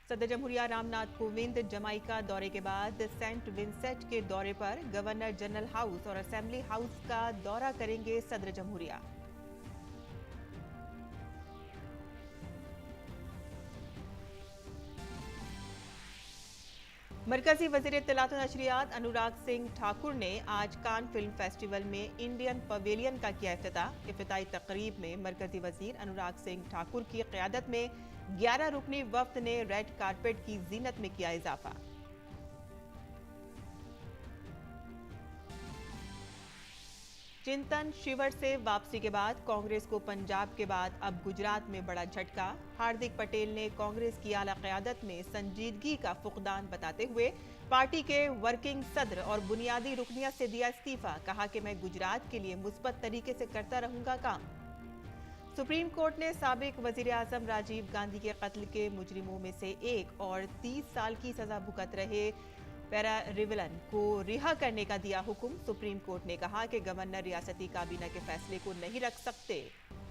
सदर जमहूरिया रामनाथ कोविंद जमाइका दौरे के बाद सेंट विंसेंट के दौरे पर गवर्नर जनरल हाउस और असेंबली हाउस का दौरा करेंगे सदर जमहूरिया। मरकजी वजीर इत्तलात और नशरियात अनुराग सिंह ठाकुर ने आज कान फिल्म फेस्टिवल में इंडियन पवेलियन का किया इफ्तिताह। इफ्तिताई तकरीब में मरकजी वजीर अनुराग सिंह ठाकुर की क़यादत में 11 रुकनी वफ्द ने रेड कारपेट की जीनत में किया इजाफा। चिंतन शिविर से वापसी के बाद कांग्रेस को पंजाब के बाद अब गुजरात में बड़ा झटका। हार्दिक पटेल ने कांग्रेस की आला क़यादत में संजीदगी का फुकदान बताते हुए पार्टी के वर्किंग सदर और बुनियादी रुकनियत से दिया इस्तीफा। कहा कि मैं गुजरात के लिए मुस्बत तरीके से करता रहूंगा काम। सुप्रीम कोर्ट ने साबिक वजीर आजम राजीव गांधी के कत्ल के मुजरिमों में से एक और 30 साल की सजा भुगत रहे पैरा रिविलन को रिहा करने का दिया हुक्म। सुप्रीम कोर्ट ने कहा कि गवर्नर रियासती काबीना के फैसले को नहीं रख सकते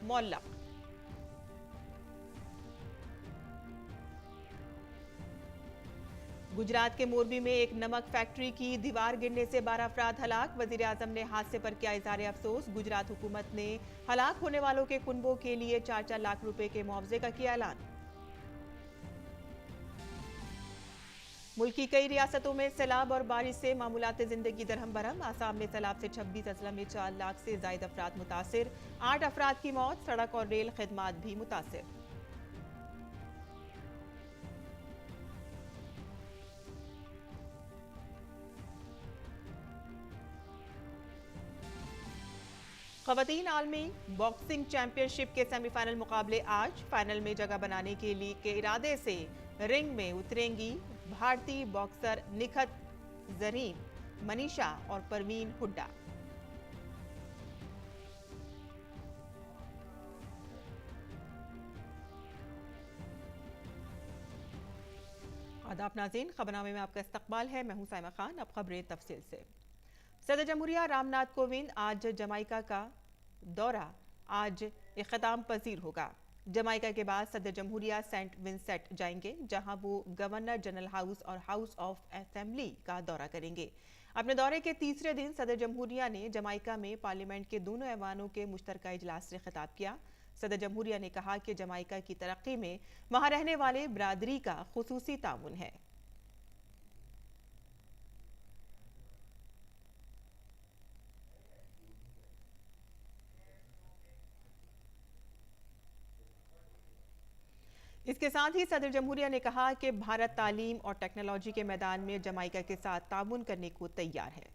मुअल्लक। गुजरात के मोरबी में एक नमक फैक्ट्री की दीवार गिरने से 12 अफराद हलाक। वजीर आजम ने हादसे पर किया इज़हार अफसोस। गुजरात हुकूमत ने हलाक होने वालों के कुनबों के लिए 4-4 लाख रुपए के मुआवजे का किया ऐलान। मुल्क की कई रियासतों में सैलाब और बारिश से मामूलात जिंदगी दरहम बरहम। आसाम में सैलाब से 26 अजला में 4 लाख से जायद अफराद मुतासिर, 8 अफराद की मौत। सड़क और रेल खिदमात भी मुतासिर। ख़वातीन आलमी बॉक्सिंग चैंपियनशिप के सेमीफाइनल मुकाबले आज। फाइनल में जगह बनाने के इरादे से रिंग में उतरेंगी भारतीय बॉक्सर निखत जरीन, मनीषा और परवीन हुड्डा। आदाब नाज़रीन, खबरनामे में आपका इस्तकबाल है। मैं हूं साइमा खान। अब खबरें तफसील से। सदर जमहूरिया रामनाथ कोविंद आज जमाइका का दौरा आज इख्तिताम पजीर होगा। जमाइका के बाद सदर जमहूरिया सेंट विंसेंट जाएंगे, जहां वो गवर्नर जनरल हाउस और हाउस ऑफ असेंबली का दौरा करेंगे। अपने दौरे के तीसरे दिन सदर जमहूरिया ने जमाइका में पार्लियामेंट के दोनों ऐवानों के मुश्तरका इजलास से खिताब किया। सदर जमहूरिया ने कहा कि जमाइका की तरक्की में वहां रहने वाले बरादरी का खुसूसी ताउन है। इसके साथ ही सदर जमहूरिया ने कहा कि भारत तालीम और टेक्नोलॉजी के मैदान में जमाइका के साथ ताउन करने को तैयार है।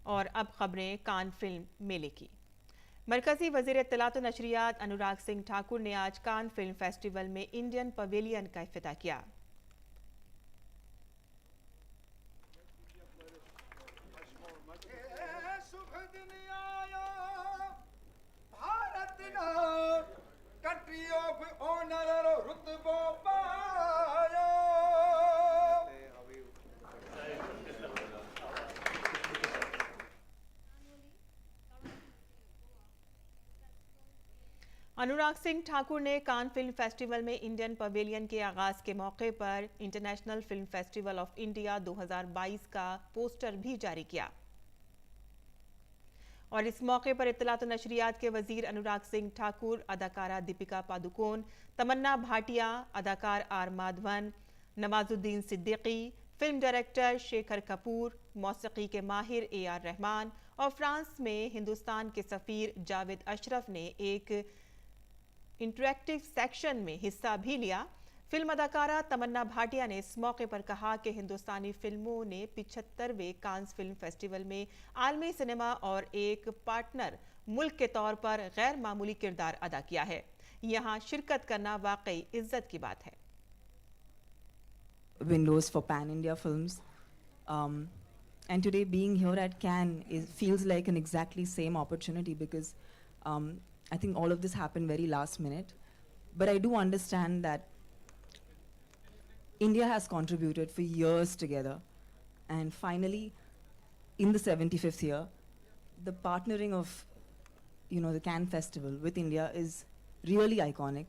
और अब खबरें कान फिल्म मेले की। मरकजी वजीर इत्तलात और नशरियात अनुराग सिंह ठाकुर ने आज कान फिल्म फेस्टिवल में इंडियन पवेलियन का इफ्तिताह किया। अनुराग सिंह ठाकुर ने कान फिल्म फेस्टिवल में इंडियन पवेलियन के आगाज के मौके पर international film festival of India 2022 का पोस्टर भी जारी किया। और इस मौके पर इत्तलात और नशरियात के वजीर अनुराग सिंह ठाकुर, अदाकारा दीपिका पादुकोण, तमन्ना भाटिया, अदाकार आर माधवन, नवाजुद्दीन सिद्दीकी, फिल्म डायरेक्टर शेखर कपूर, मौसीकी के माहिर AR रहमान और फ्रांस में हिंदुस्तान के सफीर जावेद अशरफ ने एक इंटरैक्टिव सेक्शन में हिस्सा भी लिया। फिल्म अदाकारा तमन्ना भाटिया ने इस मौके पर कहा कि हिंदुस्तानी फिल्मों ने 75वें कांस फिल्म फेस्टिवल में आलमी सिनेमा और एक पार्टनर मुल्क के तौर पर गैर मामूली किरदार अदा किया है। यहाँ शिरकत करना वाकई इज्जत की बात है। Windows for pan-India films, and today being here at Cannes feels like an exactly same opportunity because I think all of this happened very last minute. But I do understand that India has contributed for years together, and finally, in the 75th year, the partnering of the Cannes Festival with India is really iconic.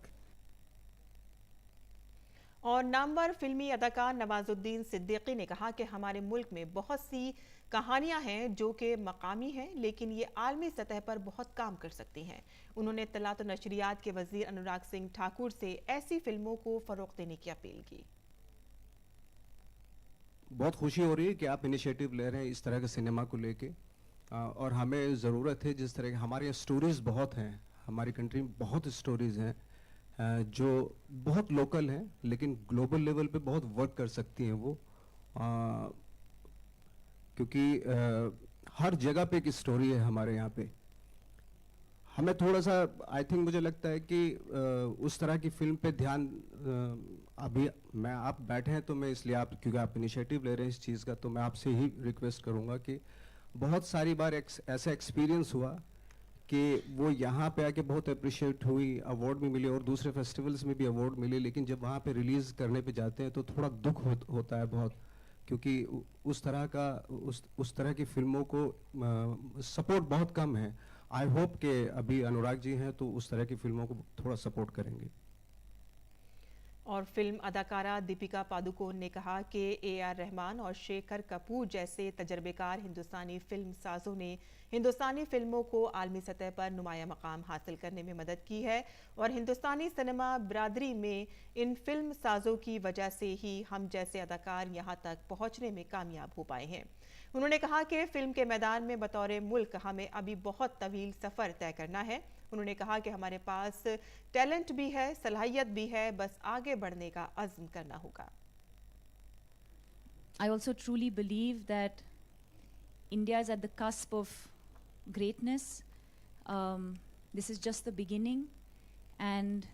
और नामवर फिल्मी अदाकार नवाजुद्दीन सिद्दीकी ने कहा कि हमारे मुल्क में बहुत सी कहानियां हैं जो कि मकामी हैं, लेकिन ये आलमी सतह पर बहुत काम कर सकती हैं। उन्होंने इत्तलात और नशरियात के वजीर अनुराग सिंह ठाकुर से ऐसी फिल्मों को फरोग देने की अपील की। बहुत खुशी हो रही है कि आप इनिशिएटिव ले रहे हैं इस तरह के सिनेमा को लेके, और हमें ज़रूरत है जिस तरह के हमारे यहाँ स्टोरीज़ बहुत हैं, हमारी कंट्री में बहुत स्टोरीज़ हैं जो बहुत लोकल हैं लेकिन ग्लोबल लेवल पे बहुत वर्क कर सकती हैं वो, क्योंकि हर जगह पे एक स्टोरी है हमारे यहाँ पे। हमें थोड़ा सा आई थिंक मुझे लगता है कि उस तरह की फिल्म पे ध्यान अभी आप बैठे हैं तो मैं इसलिए आप क्योंकि आप इनिशिएटिव ले रहे हैं इस चीज़ का, तो मैं आपसे ही रिक्वेस्ट करूँगा कि बहुत सारी बार ऐसा एक्सपीरियंस हुआ कि वो यहाँ पे आके बहुत अप्रिशिएट हुई, अवार्ड भी मिले और दूसरे फेस्टिवल्स में भी अवार्ड मिले, लेकिन जब वहाँ पे रिलीज़ करने पे जाते हैं तो थोड़ा दुख होता है बहुत, क्योंकि उस तरह की फिल्मों को सपोर्ट बहुत कम है। आई होप कि अभी अनुराग जी हैं तो उस तरह की फिल्मों को थोड़ा सपोर्ट करेंगे। और फिल्म अदाकारा दीपिका पादुकोण ने कहा कि AR रहमान और शेखर कपूर जैसे तजर्बेकार हिंदुस्तानी फिल्म साजों ने हिंदुस्तानी फिल्मों को आलमी सतह पर नुमाया मकाम हासिल करने में मदद की है और हिंदुस्तानी सिनेमा बरादरी में इन फिल्म साजों की वजह से ही हम जैसे अदाकार यहाँ तक पहुँचने में कामयाब हो पाए हैं। उन्होंने कहा कि फिल्म के मैदान में बतौर मुल्क हमें अभी बहुत तवील सफ़र तय करना है। उन्होंने कहा कि हमारे पास टैलेंट भी है, सलाहियत भी है, बस आगे बढ़ने का अज़्म करना होगा। I also truly believe that India is at the cusp of greatness. This is just the beginning, and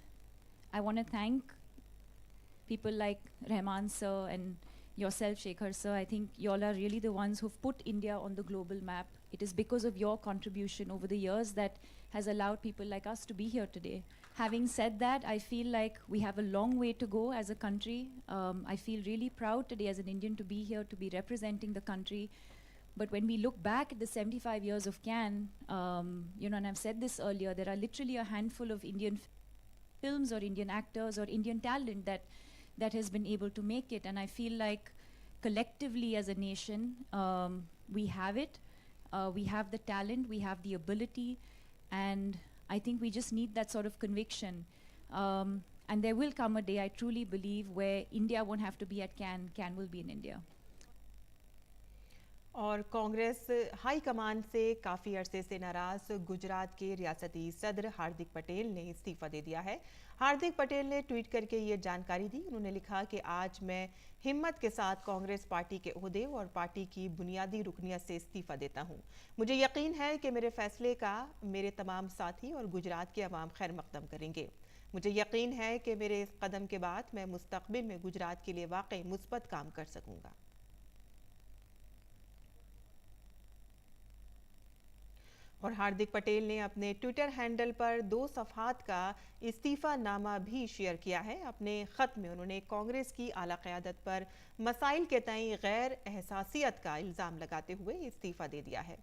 I want to thank people like Rahman sir and yourself, Shekhar sir. I think y'all are really the ones who've put India on the global map. It is because of your contribution over the years that has allowed people like us to be here today. Having said that, I feel like we have a long way to go as a country. I feel really proud today as an Indian to be here, to be representing the country. But when we look back at the 75 years of Cannes, and I've said this earlier, there are literally a handful of Indian films or Indian actors or Indian talent that has been able to make it. And I feel like collectively as a nation, we have it. We have the talent, we have the ability, and I think we just need that sort of conviction. And there will come a day, I truly believe, where India won't have to be at Cannes, Cannes will be in India. और Congress high command से काफ़ी अरसे से नाराज गुजरात के रियासती सदर हार्दिक पटेल ने इस्तीफा दे दिया है। हार्दिक पटेल ने ट्वीट करके ये जानकारी दी। उन्होंने लिखा कि आज मैं हिम्मत के साथ कांग्रेस पार्टी के ओहदे और पार्टी की बुनियादी रुकनियत से इस्तीफा देता हूं। मुझे यकीन है कि मेरे फैसले का मेरे तमाम साथी और गुजरात के अवाम खैर मकदम करेंगे। मुझे यकीन है कि मेरे इस कदम के बाद मैं मुस्तकबिल में गुजरात के लिए वाकई मुस्बत काम कर सकूंगा। और हार्दिक पटेल ने अपने ट्विटर हैंडल पर 2 सफ़हात का इस्तीफा नामा भी शेयर किया है। अपने ख़त में उन्होंने कांग्रेस की आला क़यादत पर मसाइल के तय गैर एहसासियत का इल्ज़ाम लगाते हुए इस्तीफा दे दिया है।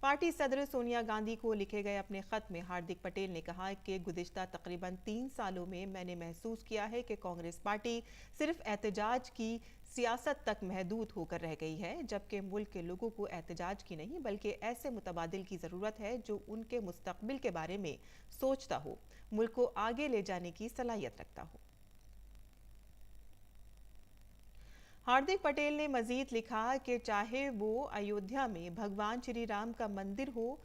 पार्टी सदर सोनिया गांधी को लिखे गए अपने ख़त में हार्दिक पटेल ने कहा कि गुज़िश्ता तकरीबन 3 सालों में मैंने महसूस किया है कि कांग्रेस पार्टी सिर्फ एहतजाज की सियासत तक महदूद होकर रह गई है, जबकि मुल्क के लोगों को एहतजाज की नहीं बल्कि ऐसे मुतबादिल की ज़रूरत है जो उनके मुस्तकबिल के बारे में सोचता हो, मुल्क को आगे ले जाने की सलाहियत रखता हो। हार्दिक पटेल ने मजीद लिखा कि चाहे वो अयोध्या में भगवान श्री राम का मंदिर हो,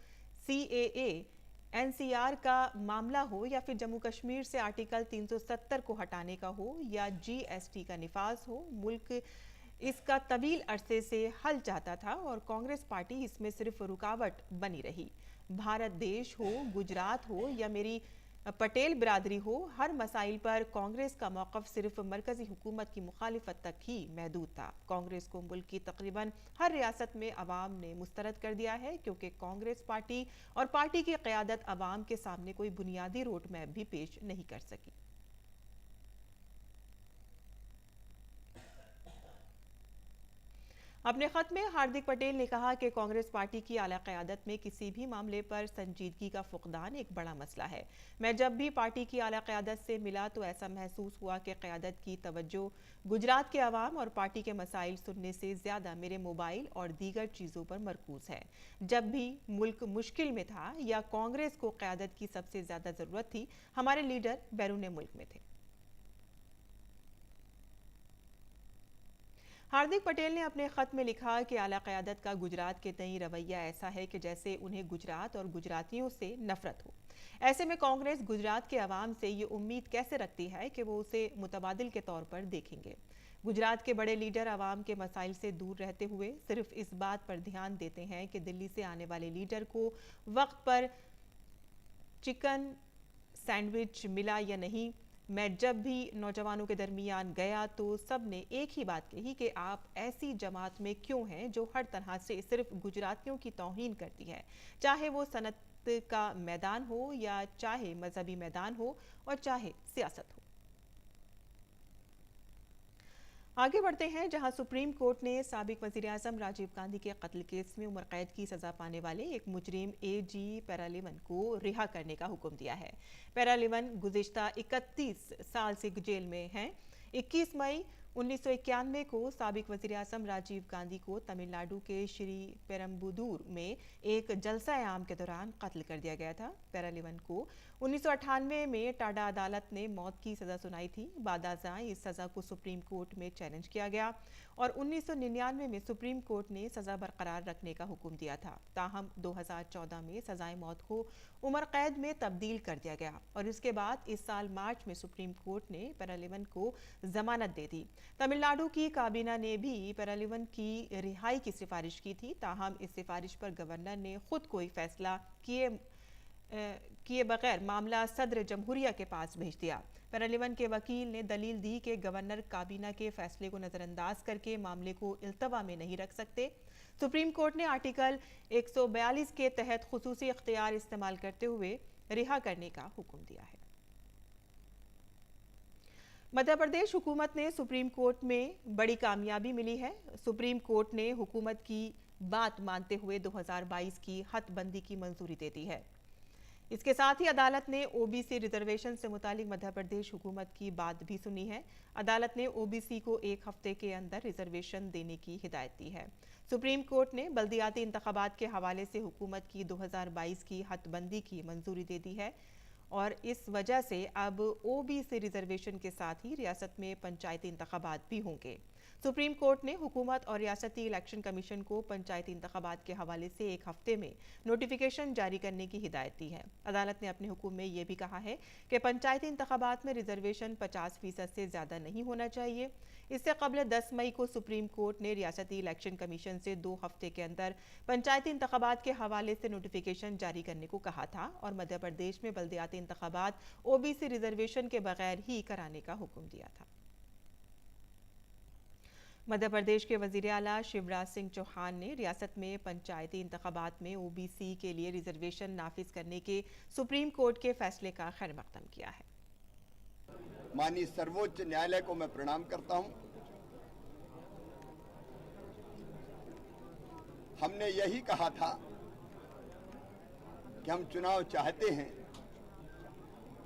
CAA NCR का मामला हो या फिर जम्मू कश्मीर से आर्टिकल 370 को हटाने का हो या GST का निफाज हो, मुल्क इसका तवील अरसे से हल चाहता था और कांग्रेस पार्टी इसमें सिर्फ रुकावट बनी रही। भारत देश हो, गुजरात हो या मेरी पटेल बिरादरी हो, हर मसाइल पर कांग्रेस का मौक़िफ़ सिर्फ मरकज़ी हुकूमत की मुखालिफत तक ही महदूद था। कांग्रेस को मुल्क की तकरीबन हर रियासत में अवाम ने मुस्तरद कर दिया है, क्योंकि कांग्रेस पार्टी और पार्टी की क़यादत अवाम के सामने कोई बुनियादी रोड मैप भी पेश नहीं कर सकी। अपने खत में हार्दिक पटेल ने कहा कि कांग्रेस पार्टी की आला क़यादत में किसी भी मामले पर संजीदगी का फुकदान एक बड़ा मसला है। मैं जब भी पार्टी की आला क़यादत से मिला तो ऐसा महसूस हुआ कि क़यादत की तवज्जो गुजरात के अवाम और पार्टी के मसाइल सुनने से ज़्यादा मेरे मोबाइल और दीगर चीज़ों पर मरकूज़ है। जब भी मुल्क मुश्किल में था या कांग्रेस को क़यादत की सबसे ज़्यादा ज़रूरत थी, हमारे लीडर बैरून मुल्क में थे। हार्दिक पटेल ने अपने खत में लिखा कि आला क़यादत का गुजरात के तई रवैया ऐसा है कि जैसे उन्हें गुजरात और गुजरातियों से नफरत हो। ऐसे में कांग्रेस गुजरात के अवाम से ये उम्मीद कैसे रखती है कि वो उसे मुतबादिल के तौर पर देखेंगे। गुजरात के बड़े लीडर अवाम के मसाइल से दूर रहते हुए सिर्फ इस बात पर ध्यान देते हैं कि दिल्ली से आने वाले लीडर को वक्त पर चिकन सैंडविच मिला या नहीं। मैं जब भी नौजवानों के दरमियान गया तो सब ने एक ही बात कही कि आप ऐसी जमात में क्यों हैं जो हर तरह से सिर्फ गुजरातियों की तौहीन करती है, चाहे वो सनत का मैदान हो या चाहे मजहबी मैदान हो और चाहे सियासत हो। आगे बढ़ते हैं, जहां सुप्रीम कोर्ट ने साबिक वज़ीर आज़म राजीव गांधी के कत्ल केस में उम्र कैद की सजा पाने वाले एक मुजरिम AG पैरालेवन को रिहा करने का हुक्म दिया है। पैरालेवन गुज़िश्ता 31 साल से जेल में हैं। 21 मई 1991 को साबिक वज़ीर आज़म राजीव गांधी को तमिलनाडु के श्री पेरम्बुदूर में एक जलसा आम के दौरान कत्ल कर दिया गया था। पैरालेवन को 1998 में टाडा अदालत ने मौत की सजा सुनाई थी। बादाज़ां इस सजा को सुप्रीम कोर्ट में चैलेंज किया गया और 1999 में सुप्रीम कोर्ट ने सजा बरकरार रखने का हुक्म दिया था। ताहम 2014 में सजाए मौत को उम्र कैद में तब्दील कर दिया गया और इसके बाद इस साल मार्च में सुप्रीम कोर्ट ने पैरालेवन को जमानत दे दी। तमिलनाडु की काबीना ने भी पैरालेवन की रिहाई की सिफारिश की थी। ताहम इस सिफारिश पर गवर्नर ने खुद कोई फैसला किए बगैर मामला सदर जमहूरिया के पास भेज दिया। पैरालेवन के वकील ने दलील दी कि गवर्नर काबीना के फैसले को नजरअंदाज करके मामले को इल्तवा में नहीं रख सकते। सुप्रीम कोर्ट ने आर्टिकल 142 के तहत खुसूसी इख्तियार इस्तेमाल करते हुए रिहा करने का हुक्म दिया है। मध्य प्रदेश हुकूमत ने सुप्रीम कोर्ट में बड़ी कामयाबी मिली है। सुप्रीम कोर्ट ने हुकूमत की बात मानते हुए 2022 की हदबंदी की मंजूरी दे दी है। इसके साथ ही अदालत ने OBC रिजर्वेशन से मुतालिक मध्य प्रदेश हुकूमत की बात भी सुनी है। अदालत ने OBC को 1 हफ्ते के अंदर रिजर्वेशन देने की हिदायत दी है। सुप्रीम कोर्ट ने बल्दियाती इंतखाबात के हवाले से हुकूमत की 2022 की हदबंदी की मंजूरी दे दी है और इस वजह से अब OBC रिजर्वेशन के साथ ही रियासत में पंचायती इंतखाबात भी होंगे। सुप्रीम कोर्ट ने हुकूमत और रियासती इलेक्शन कमीशन को पंचायती इंतखाबात के हवाले से 1 हफ्ते में नोटिफिकेशन जारी करने की हिदायत दी है। अदालत ने अपने हुक्म में यह भी कहा है कि पंचायती इंतखाबात में रिजर्वेशन 50% से ज़्यादा नहीं होना चाहिए। इससे कबल 10 मई को सुप्रीम कोर्ट ने रियासती इलेक्शन कमीशन से 2 हफ्ते के अंदर पंचायती इंतखाबात के हवाले से नोटिफिकेशन जारी करने को कहा था और मध्य प्रदेश में बल्दियाती इंतखाबात OBC रिजर्वेशन के बगैर ही कराने का हुक्म दिया था। मध्य प्रदेश के वजीर आला शिवराज सिंह चौहान ने रियासत में पंचायती इंतखाबात में OBC के लिए रिजर्वेशन नाफिज करने के सुप्रीम कोर्ट के फैसले का खैर मकदम किया है। माननीय सर्वोच्च न्यायालय को मैं प्रणाम करता हूं। हमने यही कहा था कि हम चुनाव चाहते हैं,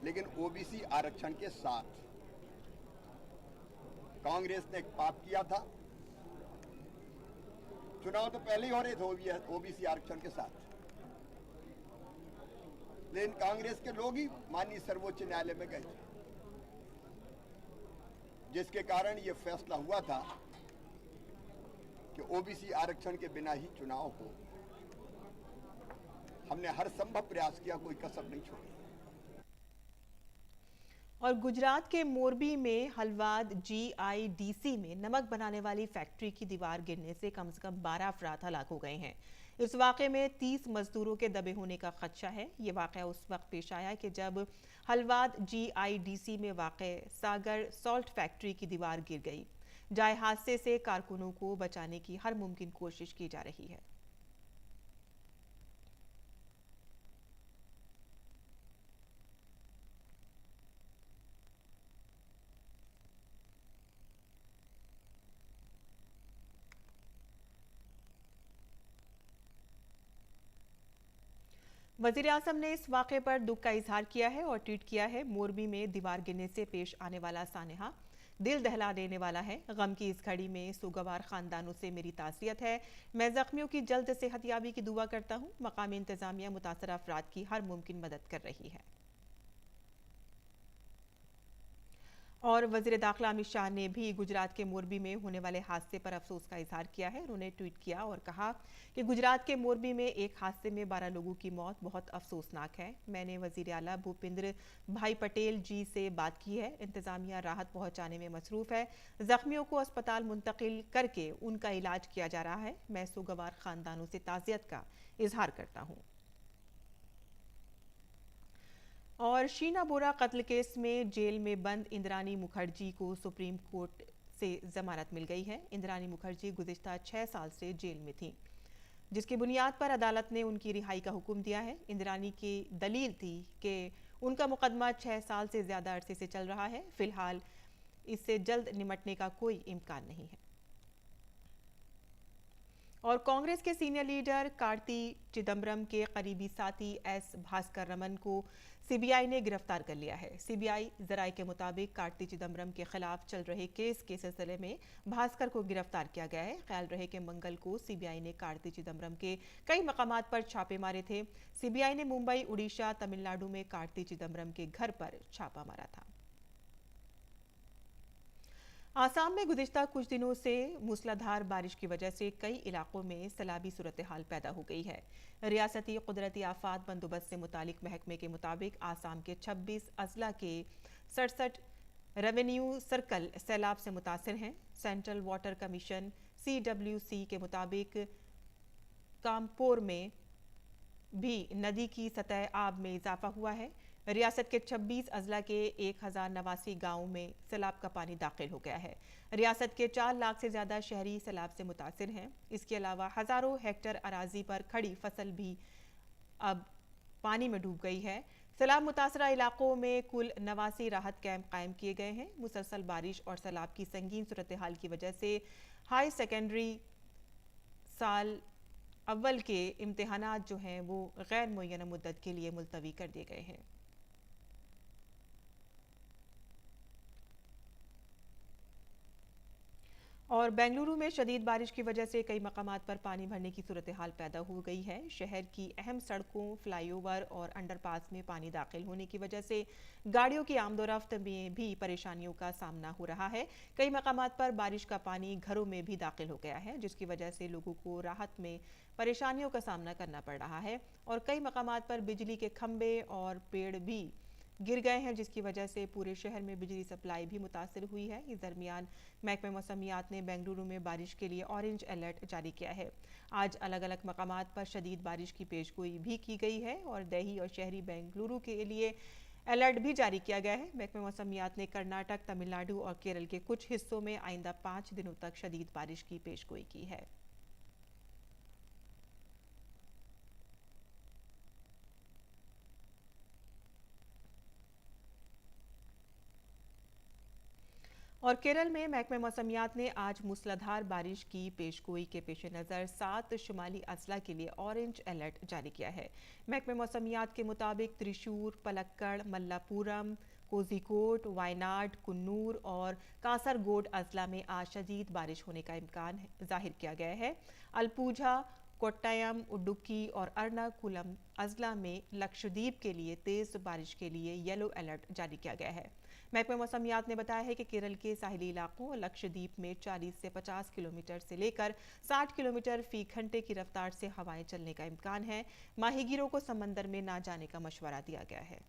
लेकिन OBC आरक्षण के साथ। कांग्रेस ने एक पाप किया था, चुनाव तो पहले ही हो रहे थे OBC आरक्षण के साथ, लेकिन कांग्रेस के लोग ही माननीय सर्वोच्च न्यायालय में गए थे, जिसके कारण यह फैसला हुआ था कि OBC आरक्षण के बिना ही चुनाव हो। हमने हर संभव प्रयास किया, कोई कसर नहीं छोड़ी। और गुजरात के मोरबी में हलवाद GIDC में नमक बनाने वाली फैक्ट्री की दीवार गिरने से कम 12 अफराद हलाक हो गए हैं। इस वाक़े में 30 मजदूरों के दबे होने का खदशा है। ये वाक़या उस वक्त पेश आया कि जब हलवाद GIDC में वाक़े सागर सॉल्ट फैक्ट्री की दीवार गिर गई। जाए हादसे से कारकुनों को बचाने की हर मुमकिन कोशिश की जा रही है। वजीर आजम ने इस वाक़े पर दुख का इजहार किया है और ट्वीट किया है, मोरबी में दीवार गिरने से पेश आने वाला सानहा दिल दहला देने वाला है। गम की इस घड़ी में सुगवार खानदानों से मेरी ताज़ियत है। मैं जख्मियों की जल्द सेहतयाबी की दुआ करता हूँ। मकामी इंतजामिया मुतासर अफराद की हर मुमकिन मदद कर रही है। और वज़ीर दाखिला अमित शाह ने भी गुजरात के मोरबी में होने वाले हादसे पर अफसोस का इजहार किया है। उन्होंने ट्वीट किया और कहा कि गुजरात के मोरबी में एक हादसे में 12 लोगों की मौत बहुत अफसोसनाक है। मैंने वज़ीर आला भूपेंद्र भाई पटेल जी से बात की है। इंतजामिया राहत पहुंचाने में मसरूफ़ है। जख्मियों को अस्पताल मुंतकिल करके उनका इलाज किया जा रहा है। मैं सुगवार खानदानों से ताज़ियत का इजहार करता हूँ। और शीना बोरा कत्ल केस में जेल में बंद इंद्रानी मुखर्जी को सुप्रीम कोर्ट से जमानत मिल गई है। इंद्रानी मुखर्जी गुज़िश्ता 6 साल से जेल में थी, जिसकी बुनियाद पर अदालत ने उनकी रिहाई का हुक्म दिया है। इंद्रानी की दलील थी कि उनका मुकदमा 6 साल से ज़्यादा अरसे से चल रहा है। फिलहाल इससे जल्द निमटने का कोई इम्कान नहीं है। और कांग्रेस के सीनियर लीडर कार्ति चिदम्बरम के करीबी साथी एस भास्कर रमन को सीबीआई ने गिरफ्तार कर लिया है। सीबीआई जराये के मुताबिक कार्ति चिदम्बरम के खिलाफ चल रहे केस के सिलसिले में भास्कर को गिरफ्तार किया गया है। ख्याल रहे कि मंगल को सीबीआई ने कार्ति चिदम्बरम के कई मकामात पर छापे मारे थे। सीबीआई ने मुंबई, उड़ीसा, तमिलनाडु में कार्ति चिदम्बरम के घर पर छापा मारा था। आसाम में गुज़िश्ता कुछ दिनों से मूसलाधार बारिश की वजह से कई इलाकों में सैलाबी सूरत हाल पैदा हो गई है। रियासती कुदरती आफात बंदोबस्त से मुतालिक महकमे के मुताबिक आसाम के 26 अजला के 67 रेवेन्यू सर्कल सैलाब से मुतासिर हैं। सेंट्रल वाटर कमीशन CWC के मुताबिक कामपोर में भी नदी की सतह आब में इजाफा हुआ है। रियासत के 26 अजला के 1089 गाँव में सैलाब का पानी दाखिल हो गया है। रियासत के 4 लाख से ज़्यादा शहरी सैलाब से मुतासिर हैं। इसके अलावा हज़ारों हेक्टेयर अराजी पर खड़ी फसल भी अब पानी में डूब गई है। सैलाब मुतासरा इलाकों में कुल 89 राहत कैंप कायम किए गए हैं। मुसलसल बारिश और सैलाब की संगीन सूरत हाल की वजह से हाई सेकेंडरी साल अव्वल के इम्तिहानात जो हैं वो गैर मुअय्यना मुद्दत के लिए मुलतवी कर दिए गए हैं। और बेंगलुरु में शदीद बारिश की वजह से कई मकामात पर पानी भरने की सूरत हाल पैदा हो गई है। शहर की अहम सड़कों, फ्लाईओवर और अंडरपास में पानी दाखिल होने की वजह से गाड़ियों की आमदोरफ्त में भी परेशानियों का सामना हो रहा है। कई मकामात पर बारिश का पानी घरों में भी दाखिल हो गया है, जिसकी वजह से लोगों को राहत में परेशानियों का सामना करना पड़ रहा है। और कई मकामात पर बिजली के खंभे और पेड़ भी गिर गए हैं, जिसकी वजह से पूरे शहर में बिजली सप्लाई भी मुतासर हुई है। इस दरमियान महकमे मौसमियात ने बेंगलुरु में बारिश के लिए ऑरेंज अलर्ट जारी किया है। आज अलग अलग मकामात पर शदीद बारिश की पेशगोई भी की गई है और दही और शहरी बेंगलुरु के लिए अलर्ट भी जारी किया गया है। महकमे मौसमियात ने कर्नाटक, तमिलनाडु और केरल के कुछ हिस्सों में आइंदा 5 दिनों तक शदीद बारिश की पेशगोई की है। और केरल में महकमे मौसमियात ने आज मूसलाधार बारिश की पेशगोई के पेश नज़र 7 शुमाली अजला के लिए ऑरेंज अलर्ट जारी किया है। महकमे मौसमियात के मुताबिक त्रिशूर, पलक्कड़, मल्लापुरम, कोझिकोड, वायनाड, कुन्नूर और कासरगोड अजला में आज शदीद बारिश होने का इम्कान जाहिर किया गया है। अलपुझा, कोट्टायम, उडुक्की और अर्नाकुलम अजला में लक्षद्वीप के लिए तेज बारिश के लिए येलो अलर्ट जारी किया गया है। महकमे मौसमियात ने बताया है कि केरल के साहिली इलाकों और लक्षद्वीप में 40 से 50 किलोमीटर से लेकर 60 किलोमीटर फी घंटे की रफ्तार से हवाएं चलने का इम्कान है। माहीगीरों को समंदर में ना जाने का मशवरा दिया गया है।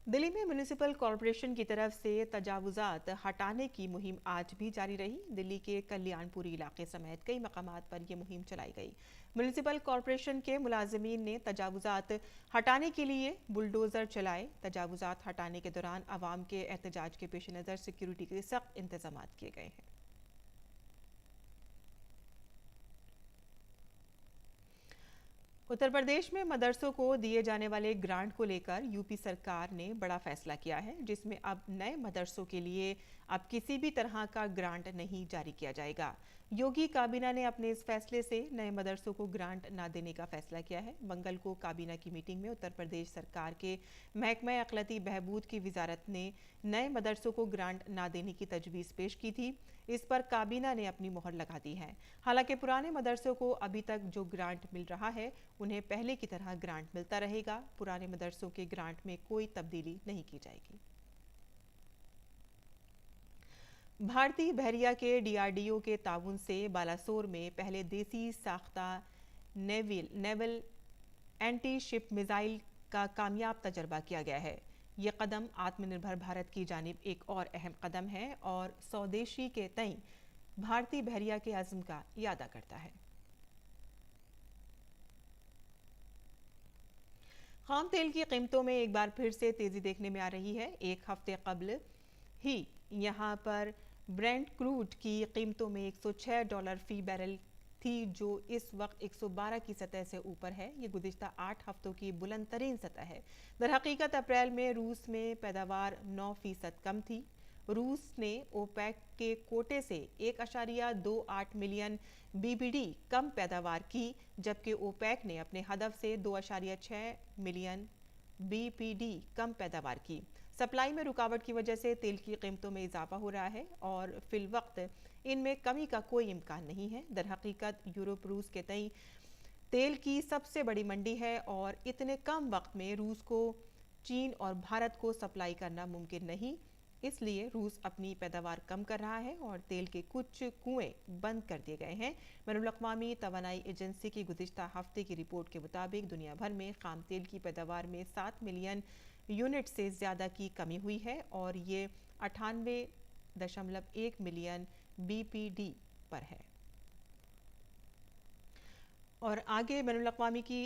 दिल्ली में म्यूनिसिपल कॉरपोरेशन की तरफ से तजावुजात हटाने की मुहिम आज भी जारी रही। दिल्ली के कल्याणपुरी इलाके समेत कई मकामात पर यह मुहिम चलाई गई। म्यूनिसिपल कॉरपोरेशन के मुलाजिमीन ने तजावुजात हटाने के लिए बुलडोजर चलाए। तजावुजात हटाने के दौरान आवाम के एहतजाज के पेश नज़र सिक्योरिटी के सख्त इंतजाम किए गए हैं। उत्तर प्रदेश में मदरसों को दिए जाने वाले ग्रांट को लेकर यूपी सरकार ने बड़ा फैसला किया है, जिसमें अब नए मदरसों के लिए अब किसी भी तरह का ग्रांट नहीं जारी किया जाएगा। योगी काबीना ने अपने इस फैसले से नए मदरसों को ग्रांट न देने का फैसला किया है। मंगल को काबीना की मीटिंग में उत्तर प्रदेश सरकार के महकमा अक़लती बहबूद की वजारत ने नए मदरसों को ग्रांट न देने की तजवीज़ पेश की थी। इस पर काबीना ने अपनी मोहर लगा दी है। हालांकि पुराने मदरसों को अभी तक जो ग्रांट मिल रहा है उन्हें पहले की तरह ग्रांट मिलता रहेगा। पुराने मदरसों के ग्रांट में कोई तब्दीली नहीं की जाएगी। भारतीय बहरिया के डीआरडीओ के ताउन से बालासोर में पहले देसी साख्ता नेवल एंटी शिप मिसाइल का कामयाब तजर्बा किया गया है। ये कदम आत्मनिर्भर भारत की जानिब एक और अहम कदम है और स्वदेशी के तई भारतीय बहरिया के अज़्म का यादा करता है। खाम तेल की कीमतों में एक बार फिर से तेजी देखने में आ रही है। एक हफ्ते कबल ही यहां पर ब्रेंट क्रूड की कीमतों में $106 फी बैरल थी, जो इस वक्त 112 की सतह से ऊपर है। ये गुज़िश्ता 8 हफ्तों की बुलंद तरीन सतह है। दरहकीकत अप्रैल में रूस में पैदावार 9% कम थी। रूस ने ओपेक के कोटे से 1.28 मिलियन बीबीडी कम पैदावार की, जबकि ओपेक ने अपने हदफ से 2.6 मिलियन बीपीडी कम पैदावार की। सप्लाई में रुकावट की वजह से तेल की कीमतों में इजाफा हो रहा है और फिल वक्त इनमें कमी का कोई इम्कान नहीं है। दरहकीकत यूरोप रूस के तई तेल की सबसे बड़ी मंडी है और इतने कम वक्त में रूस को चीन और भारत को सप्लाई करना मुमकिन नहीं। इसलिए रूस अपनी पैदावार कम कर रहा है और तेल के कुछ कुएं बंद कर दिए गए हैं। बैनुल-अक़वामी तवानाई एजेंसी की गुज़िश्ता हफ्ते की रिपोर्ट के मुताबिक दुनिया भर में खाम तेल की पैदावार में 7 मिलियन यूनिट से ज़्यादा की कमी हुई है और ये 98.1 मिलियन बीपीडी पर है। और आगे बैनुल-अक़वामी की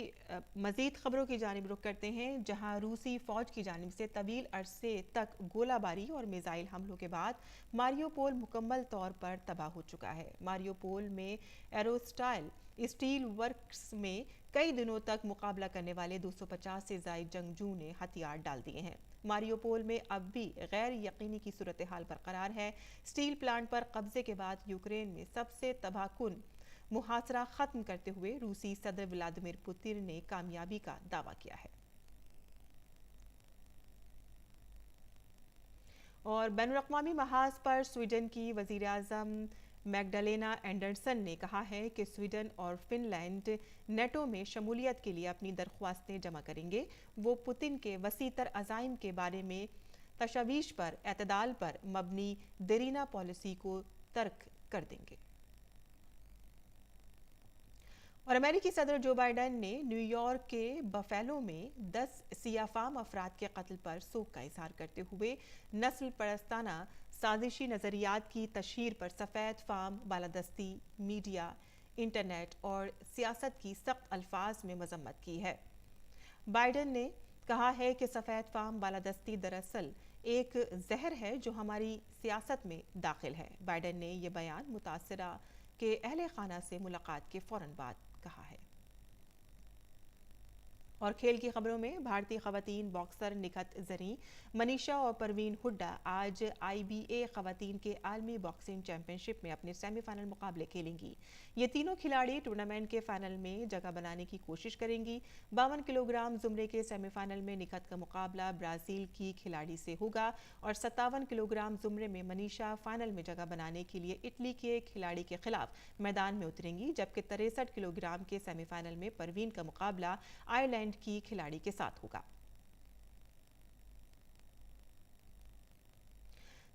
मज़ीद ख़बरों की जानिब रुख करते हैं, जहां रूसी फ़ौज की जानिब से तवील अरसे तक गोलाबारी और मिसाइल हमलों के बाद मारियोपोल मुकम्मल तौर पर तबाह हो चुका है। मारियोपोल में एरोस्टाइल स्टील वर्क्स में कई दिनों तक मुकाबला करने वाले 250 से ज़ायद जंगजू ने हथियार डाल दिए हैं। मारियोपोल में अब भी गैर यकीनी की सूरत हाल बरकरार है। स्टील प्लांट पर कब्जे के बाद यूक्रेन में सबसे तबाहकुन मुहासरा खत्म करते हुए रूसी सदर व्लादिमीर पुतिन ने कामयाबी का दावा किया है। और बैनुल-अक़वामी महाज पर स्वीडन की वज़ीर आज़म मैग्डालेना एंडरसन ने कहा है कि स्वीडन और फिनलैंड नेटो में शमूलियत के लिए अपनी दरख्वास्तें जमा करेंगे। वो पुतिन के वसीतर अज़ाइम के बारे में तशवीश पर एतदाल पर मबनी देरीना पॉलिसी को तर्क कर देंगे। और अमेरिकी सदर जो बाइडेन ने न्यूयॉर्क के बफेलो में 10 सियाफाम अफराद के कत्ल पर शोक का इजहार करते हुए नस्ल परस्ताना साजिशी नज़रियात की तशहीर पर सफ़ेद फाम, बालादस्ती, मीडिया, इंटरनेट और सियासत की सख्त अल्फाज में मजम्मत की है। बाइडेन ने कहा है कि सफ़ेद फाम बालादस्ती दरअसल एक जहर है जो हमारी सियासत में दाखिल है। बाइडेन ने यह बयान मुतासरा के अहले खाना से मुलाकात के फ़ौरन बाद कहा है। और खेल की खबरों में भारतीय खवातीन बॉक्सर निखत जरीं, मनीषा और परवीन हुड्डा आज IBA खवातीन के आलमी बॉक्सिंग चैंपियनशिप में अपने सेमीफाइनल मुकाबले खेलेंगी। ये तीनों खिलाड़ी टूर्नामेंट के फाइनल में जगह बनाने की कोशिश करेंगी। 52 किलोग्राम जुमरे के सेमीफाइनल में निखत का मुकाबला ब्राज़ील की खिलाड़ी से होगा और 57 किलोग्राम जुमरे में मनीषा फाइनल में जगह बनाने के लिए इटली के खिलाड़ी के खिलाफ मैदान में उतरेंगी, जबकि 63 किलोग्राम के सेमीफाइनल में परवीन का मुकाबला आयरलैंड की खिलाड़ी के साथ होगा।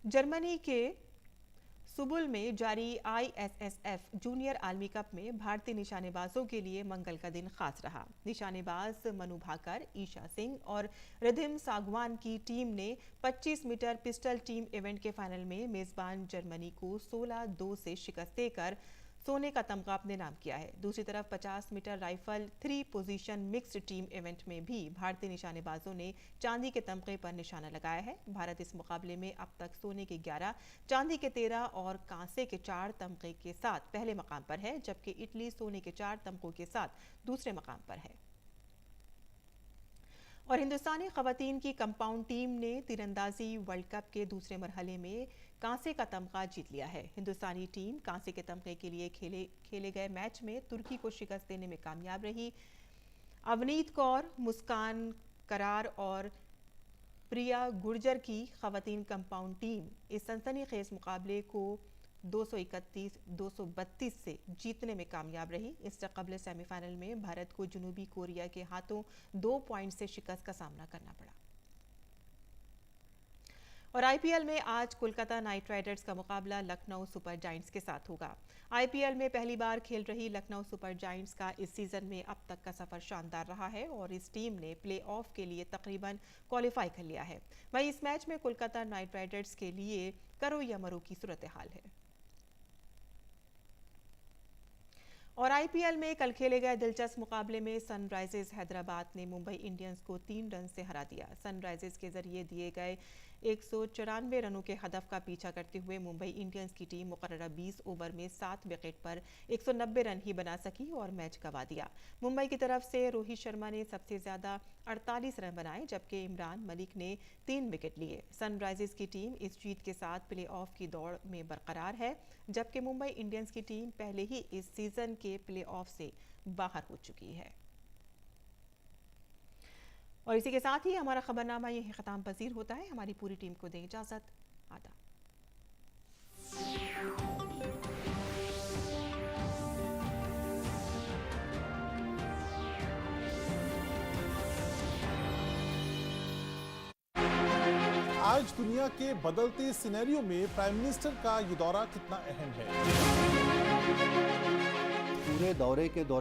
जर्मनी के सुबुल में जारी ISSF जूनियर आलमी कप में भारतीय निशानेबाजों के लिए मंगल का दिन खास रहा। निशानेबाज मनु भाकर, ईशा सिंह और रिधिम सागवान की टीम ने 25 मीटर पिस्टल टीम इवेंट के फाइनल में मेजबान जर्मनी को 16-2 से शिकस्त देकर सोने का तमगा अपने नाम किया है। दूसरी तरफ 50 metre rifle 3 position mixed team event में भी भारतीय निशानेबाजों ने चांदी के तमगे पर निशाना लगाया है। भारत इस मुकाबले में अब तक सोने के 11, चांदी के 13 और कांसे के 4 तमगे के साथ पहले मकाम पर है, जबकि इटली सोने के 4 तमगों के साथ दूसरे मकाम पर है। और हिंदुस्तानी खवातीन की कंपाउंड टीम ने तीरंदाजी वर्ल्ड कप के दूसरे मरहले में कांसे का तमगा जीत लिया है। हिंदुस्तानी टीम कांसे के तमगे के लिए खेले गए मैच में तुर्की को शिकस्त देने में कामयाब रही। अवनीत कौर, मुस्कान करार और प्रिया गुर्जर की खवातीन कंपाउंड टीम इस सनसनीखेज मुकाबले को 231-232 से जीतने में कामयाब रही। इससे कबल सेमीफाइनल में भारत को जनूबी कोरिया के हाथों 2 पॉइंट से शिकस्त का सामना करना पड़ा। और आईपीएल में आज कोलकाता नाइट राइडर्स का मुकाबला लखनऊ सुपर जायंट्स के साथ होगा। आईपीएल में पहली बार खेल रही लखनऊ सुपर जायंट्स का इस सीजन में अब तक का सफर शानदार रहा है और इस टीम ने प्लेऑफ के लिए तकरीबन क्वालिफाई कर लिया है। वहीं इस मैच में कोलकाता नाइट राइडर्स के लिए करो या मरो की सूरत हाल है। और आईपीएल में कल खेले गए दिलचस्प मुकाबले में सनराइजर्स हैदराबाद ने मुंबई इंडियंस को 3 रन से हरा दिया। सनराइजर्स के जरिए दिए गए 194 रनों के हदफ का पीछा करते हुए मुंबई इंडियंस की टीम मुकर्ररा 20 ओवर में 7 विकेट पर 190 रन ही बना सकी और मैच गंवा दिया। मुंबई की तरफ से रोहित शर्मा ने सबसे ज्यादा 48 रन बनाए, जबकि इमरान मलिक ने 3 विकेट लिए। सनराइजर्स की टीम इस जीत के साथ प्लेऑफ की दौड़ में बरकरार है, जबकि मुंबई इंडियंस की टीम पहले ही इस सीजन के प्लेऑफ से बाहर हो चुकी है। और इसी के साथ ही हमारा खबरनामा यही खत्म पजीर होता है। हमारी पूरी टीम को दें इजाजत। आदाब। आज दुनिया के बदलते सिनेरियो में प्राइम मिनिस्टर का ये दौरा कितना अहम है? पूरे दौरे के दौरान